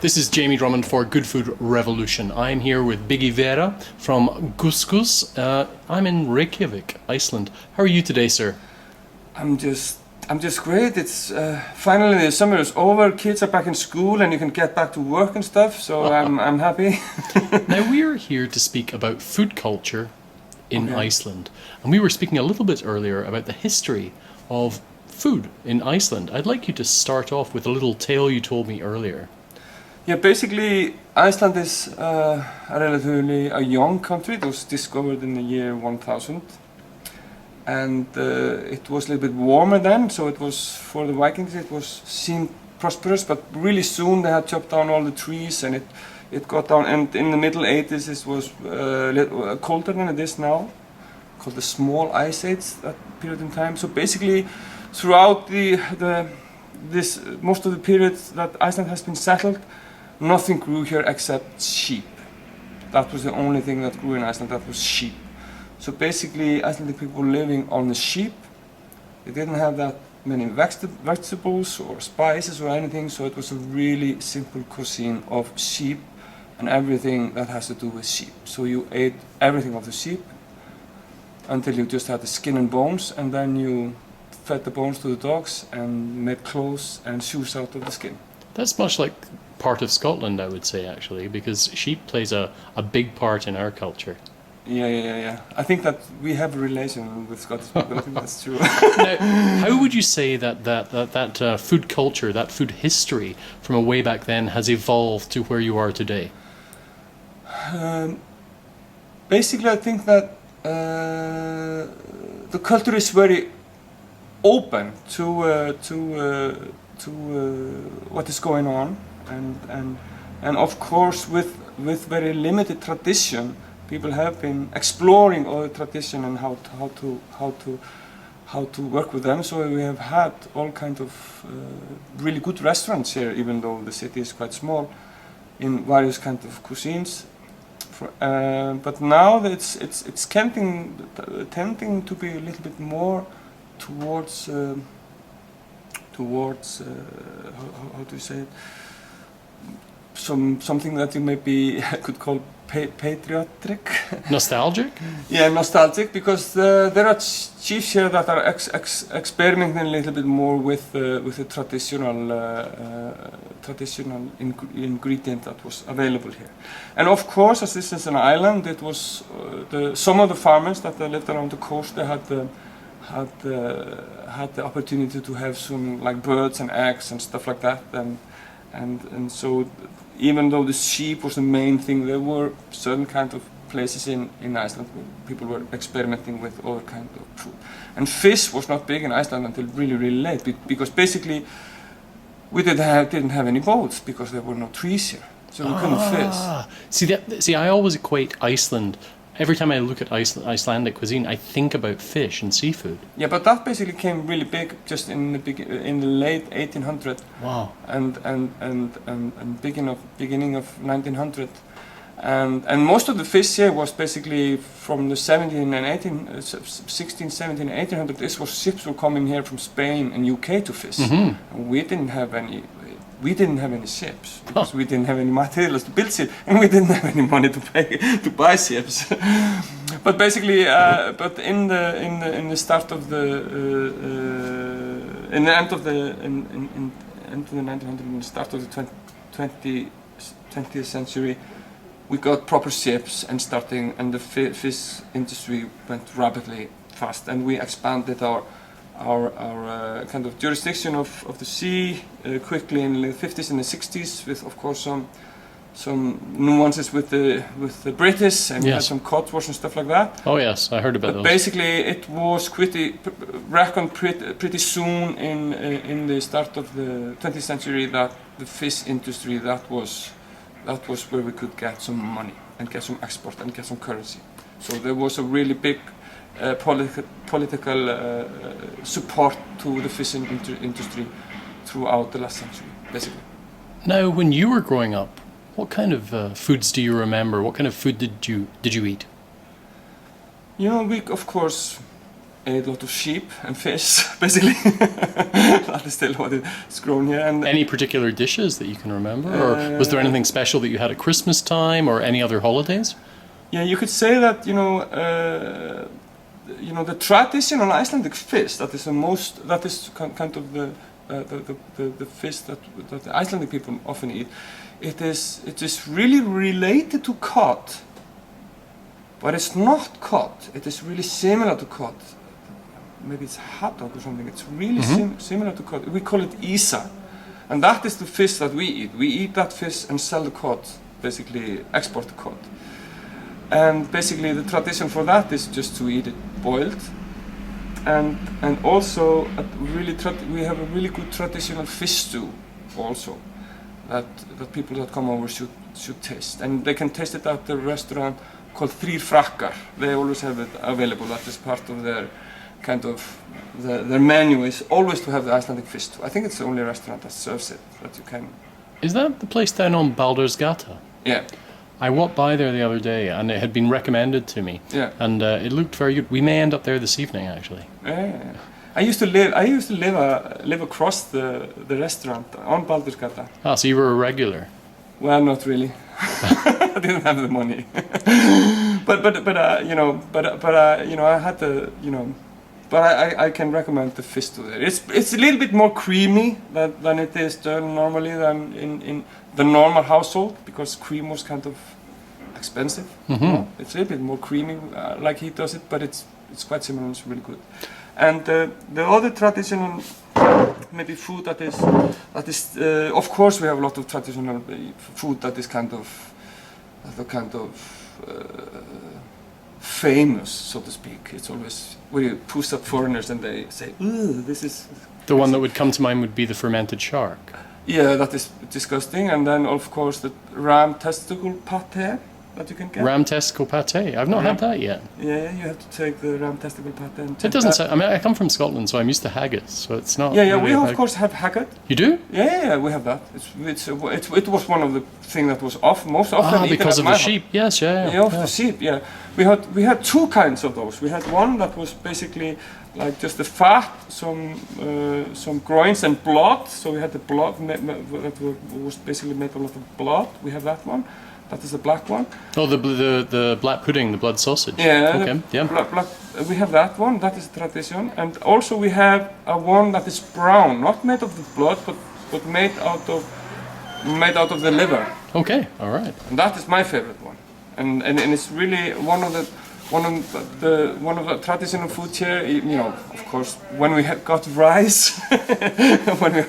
This is Jamie Drummond for Good Food Revolution. I'm here with Biggi Veira from GusGus. I'm in Reykjavík, Iceland. How are you today, sir? I'm just great. It's finally the summer is over. Kids are back in school, and you can get back to work and stuff. So I'm happy. Now we're here to speak about food culture in Iceland, and we were speaking a little bit earlier about the history of food in Iceland. I'd like you to start off with a little tale you told me earlier. Yeah, basically Iceland is a relatively young country. It was discovered in the year 1000, and it was a little bit warmer then. So it was, for the Vikings, it was seemed prosperous, but really soon they had chopped down all the trees, and it got down. And in the middle 80s, it was a little colder than it is now, called the Small Ice Age, that period in time. So basically, throughout most of the period that Iceland has been settled, nothing grew here except sheep. That was the only thing that grew in Iceland, that was sheep. So basically, Icelandic people were living on the sheep. They didn't have that many vegetables or spices or anything, so it was a really simple cuisine of sheep and everything that has to do with sheep. So you ate everything of the sheep until you just had the skin and bones, and then you fed the bones to the dogs and made clothes and shoes out of the skin. That's much like part of Scotland, I would say, actually, because sheep plays a big part in our culture. Yeah. I think that we have a relation with Scottish people. I think that's true. Now, how would you say that food culture, that food history from a way back then has evolved to where you are today? Basically, I think that the culture is very open to what is going on, and of course with very limited tradition, people have been exploring all the tradition and how to work with them. So we have had all kinds of really good restaurants here, even though the city is quite small, in various kinds of cuisines. But now it's tending to be a little bit more towards how do you say it? Something that you maybe could call patriotic. Nostalgic? Yeah, nostalgic, because there are chiefs here that are experimenting a little bit more with the traditional ingredient that was available here. And of course, as this is an island, it was some of the farmers that lived around the coast, they had the opportunity to have some like birds and eggs and stuff like that, and so even though the sheep was the main thing, there were certain kind of places in Iceland where people were experimenting with other kind of food. And fish was not big in Iceland until really late, because basically we didn't have any boats because there were no trees here, so we couldn't fish. See, I always equate Iceland. Every time I look at Icelandic cuisine, I think about fish and seafood. Yeah, but that basically came really big just in the late 1800s. Wow. And beginning of 1900, and most of the fish here was basically from the 16, 17, 1800. This was ships were coming here from Spain and UK to fish. And we didn't have any ships because we didn't have any materials to build ships, and we didn't have any money to buy ships. But basically, but in the start of the in the end of the into the 1900s, in the start of the 20th century, we got proper ships and the fish industry went rapidly fast, and we expanded our kind of jurisdiction of the sea quickly in the 50s and the 60s, with of course some nuances with the British, and we had some cod wars and stuff like that. Oh yes, I heard about those. But basically, it was reckoned pretty soon in the start of the 20th century that the fish industry that was where we could get some money and get some export and get some currency. So there was a really big political support to the fishing industry throughout the last century, basically. Now, when you were growing up, what kind of foods do you remember? What kind of food did you eat? You know, we of course ate a lot of sheep and fish, basically. That is still what is grown here. And any particular dishes that you can remember, or was there anything special that you had at Christmas time or any other holidays? yeah, you could say that the traditional Icelandic fish that is kind of the fish that the Icelandic people often eat. It is really related to cod, but it's not cod. It is really similar to cod. Maybe it's haddock or something. It's really similar to cod. We call it isa, and that is the fish that we eat. We eat that fish and sell the cod, basically export the cod. And basically the tradition for that is just to eat it boiled. And also we have a really good traditional fish stew also that people that come over should taste. And they can taste it at the restaurant called Þrír Frakkar. They always have it available. That is part of their kind of their menu is always to have the Icelandic fish stew. I think it's the only restaurant that serves it that you can. Is that the place down on Baldursgata? Yeah. I walked by there the other day, and it had been recommended to me. Yeah. And it looked very good. We may end up there this evening, actually. Yeah. I used to live across the restaurant on Baldursgata. Ah, so you were a regular. Well, not really. I didn't have the money. I had the but I can recommend the fish to there. It's a little bit more creamy than it is normally than in the normal household, because cream was kind of expensive. Mm-hmm. It's a little bit more creamy like he does it, but it's quite similar and it's really good. And the other traditional maybe food that is of course we have a lot of traditional food that is kind of famous, so to speak. It's always where you push up foreigners and they say, "Ooh, this is." The one that would come to mind would be the fermented shark. Yeah, that is disgusting. And then of course the ram testicle pate that you can get. Ram testicle pate. I've not had that yet. Yeah, you have to take the ram testicle pate. And It doesn't sound. I mean, I come from Scotland, so I'm used to haggis. So it's not. Yeah, really we of course have haggis. You do? Yeah, we have that. It was one of the things that was most often eaten because at of my the house. sheep. Yes, yeah. Yeah, of the sheep. Yeah, we had two kinds of those. We had one that was basically like just the fat, some groins and blood. So we had the blood that was basically made a lot of blood. We have that one. That is the black one. Oh, the black pudding, the blood sausage. Yeah. Okay. Yeah. Black, we have that one. That is tradition. And also we have a one that is brown, not made of the blood, but made out of the liver. Okay. All right. And that is my favorite one. And it's really one of the traditional food here. You know, of course, when we got rice, when we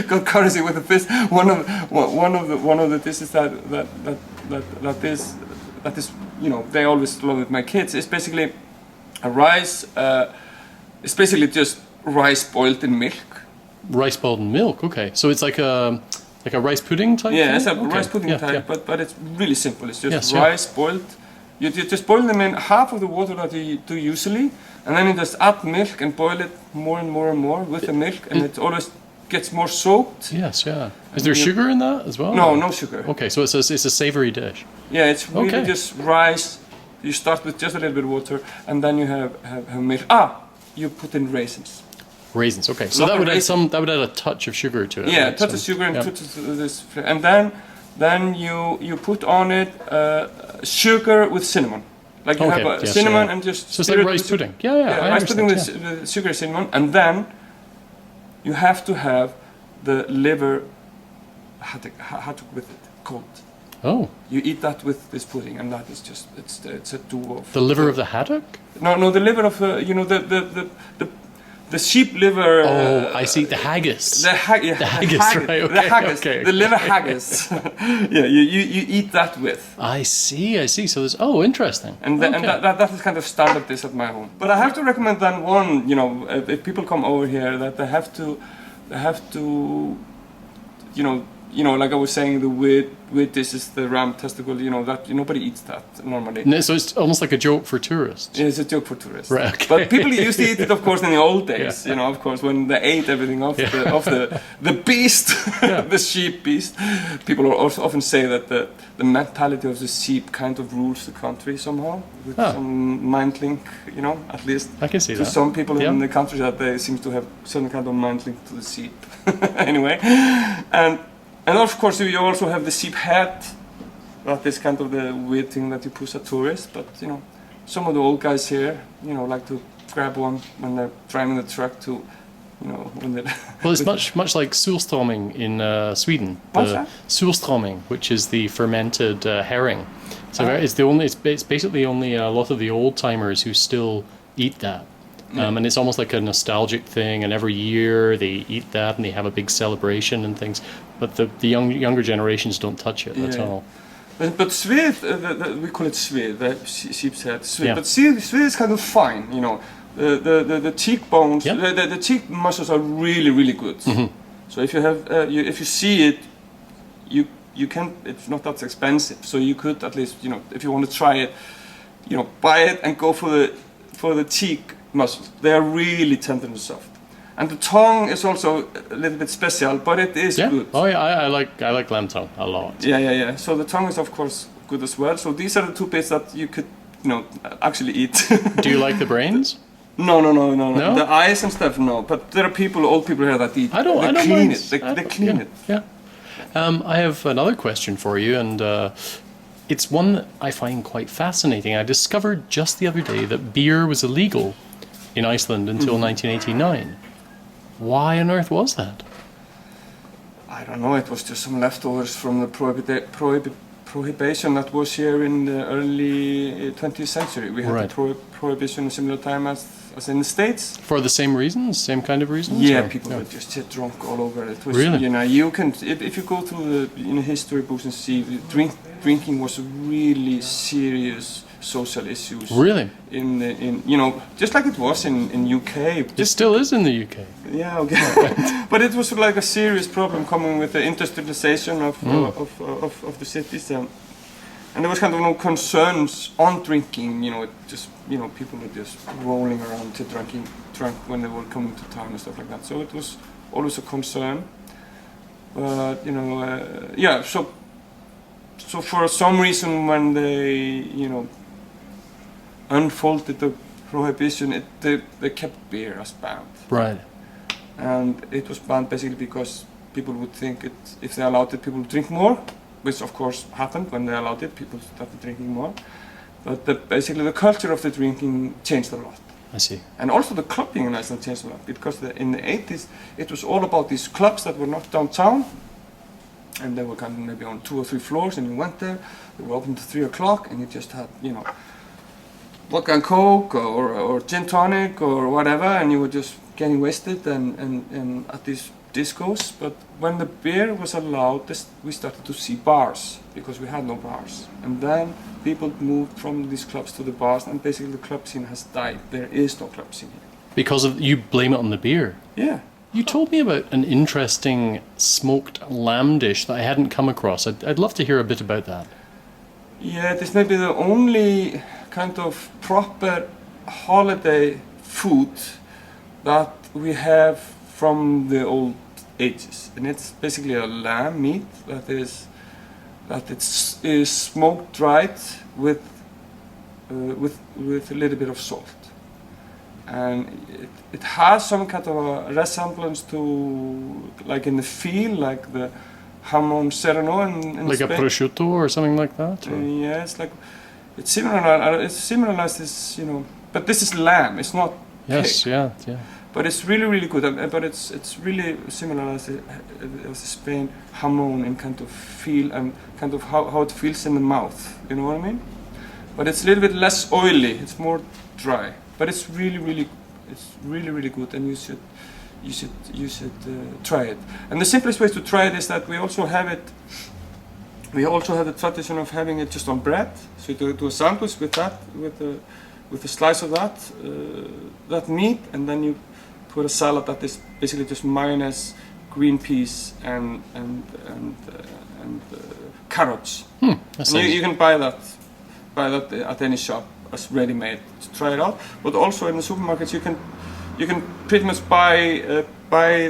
got currency with the fish, one of the dishes that is they always love it. My kids, it's basically a rice. It's basically just rice boiled in milk. Rice boiled in milk. Okay, so it's like a rice pudding type. Yeah, thing? it's a Okay. rice pudding type, Yeah. but it's really simple. It's just Yes, rice boiled. You just boil them in half of the water that you do usually, and then you just add milk and boil it more and more and more with the milk, and it always gets more soaked. Yes, yeah. Is there sugar in that as well? No sugar. Okay, so it's a savory dish. Yeah, it's really Okay. just rice. You start with just a little bit of water, and then you have milk. You put in raisins. Raisins. Okay, so Lot that of would add a touch of sugar to it. Yeah, right? touch of sugar and yeah. touch of this, and then you put on it sugar with cinnamon. Like you have yes, cinnamon yeah. and just. So it's like rice pudding. Yeah, I rice pudding understand, with sugar and cinnamon, and then you have to have the liver haddock with it, cold. Oh, You eat that with this pudding, and that is just it's a duo. the liver of the haddock? No, the liver of the sheep liver. I see, the haggis. The haggis, right, okay, the haggis, okay, the liver haggis. Yeah, you eat that with. I see. So there's, interesting. And that is kind of standard dish at my home. But I have to recommend then one, if people come over here, that they have to, like I was saying, the weird this is the ram testicle. That nobody eats that normally. No, so it's almost like a joke for tourists. Yeah, it's a joke for tourists. Right, okay. But people used to eat it, of course, in the old days. Yeah. Of course, when they ate everything off the beast, the sheep beast. People also often say that the mentality of the sheep kind of rules the country somehow, with some mind link. At least I can see to that. some people in the country that they seem to have some kind of mind link to the sheep. Anyway, and of course you also have the sheep head. That is kind of the weird thing that you push at tourists. But some of the old guys here, like to grab one when they're driving the truck to, when they. Well, it's much like surströmming in Sweden. What's that? Surströmming, which is the fermented herring. So it's basically only a lot of the old timers who still eat that. And it's almost like a nostalgic thing, and every year they eat that and they have a big celebration and things. But the younger generations don't touch it at all. But Swede, we call it Swede, the sheep's head. Swede. Yeah. But Swede is kind of fine, The cheekbones, the cheek muscles are really, really good. Mm-hmm. So if you have, if you see it, you can. It's not that expensive, so you could at least, if you want to try it, buy it and go for the cheek muscles. They are really tender and soft. And the tongue is also a little bit special, but it is good. Oh yeah, I like lamb tongue a lot. Yeah. So the tongue is of course good as well. So these are the two bits that you could, actually eat. Do you like the brains? No. No? The eyes and stuff, no. But there are old people here that eat. I don't clean mind. it. They clean it. Yeah. I have another question for you, and it's one that I find quite fascinating. I discovered just the other day that beer was illegal in Iceland until 1989. Why on earth was that? I don't know. It was just some leftovers from the prohibition that was here in the early 20th century. We had the prohibition a similar time as in the States. For the same reasons, same kind of reasons? Yeah, people would just get drunk all over. It was, really? You can if you go through the history books and see drinking was a really serious social issues. Really? In just like it was in UK. It still is in the UK. Yeah, okay. But it was like a serious problem coming with the industrialization of the cities, and there was kind of no concerns on drinking. People were just rolling around drunk when they were coming to town and stuff like that. So it was always a concern. But So for some reason, when they unfolded the prohibition, they kept beer as banned. Right. And it was banned basically because people would think if they allowed it, people would drink more, which of course happened when they allowed it. People started drinking more, but basically the culture of the drinking changed a lot. I see. And also the clubbing in Iceland changed a lot, because in the 80s it was all about these clubs that were not downtown, and they were kind of maybe on 2 or 3 floors, and you went there. They were open to 3 o'clock, and you just had vodka and coke or gin tonic or whatever, and you were just getting wasted and at these discos. But when the beer was allowed, we started to see bars, because we had no bars. And then people moved from these clubs to the bars, and basically the club scene has died. There is no club scene here. Because you blame it on the beer? Yeah. You told me about an interesting smoked lamb dish that I hadn't come across. I'd love to hear a bit about that. Yeah, this may be the only kind of proper holiday food that we have from the old ages, and it's basically a lamb meat that is smoked dried with a little bit of salt, and it has some kind of a resemblance to, like in the feel, like the jamón serrano in like Spain. A prosciutto or something like that? Yeah, it's similar. It's similar as this, but this is lamb. It's not pig. Yeah. But it's really, really good. But it's really similar as Spain jamón in kind of feel and kind of how it feels in the mouth. You know what I mean? But it's a little bit less oily. It's more dry. But it's really, really good, and you should try it. And the simplest way to try it is that we also have it. We also have the tradition of having it just on bread. So you do a sandwich with that, with a slice of that meat, and then you put a salad that is basically just mayonnaise, green peas and carrots. That And sounds you can buy that at any shop as ready-made to try it out. But also in the supermarkets you can pretty much buy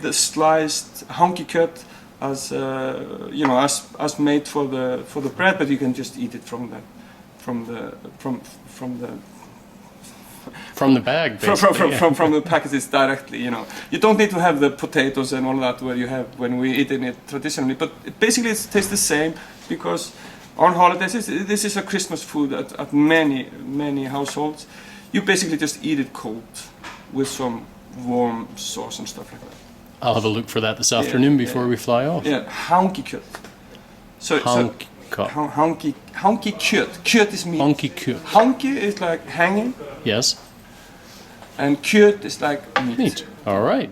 the sliced honky cut as as made for the bread, but you can just eat it from the bag, basically. from the packages directly. You don't need to have the potatoes and all that where you have when we eat it traditionally. But basically, it tastes the same because on holidays this is a Christmas food at many households. You basically just eat it cold with some warm sauce and stuff like that. I'll have a look for that this afternoon before we fly off. Yeah, honky cut. Honky cut. Honky cut. Cut is meat. Honky cut. Honky is like hanging, Yes. and cut is like meat. Neat. All right.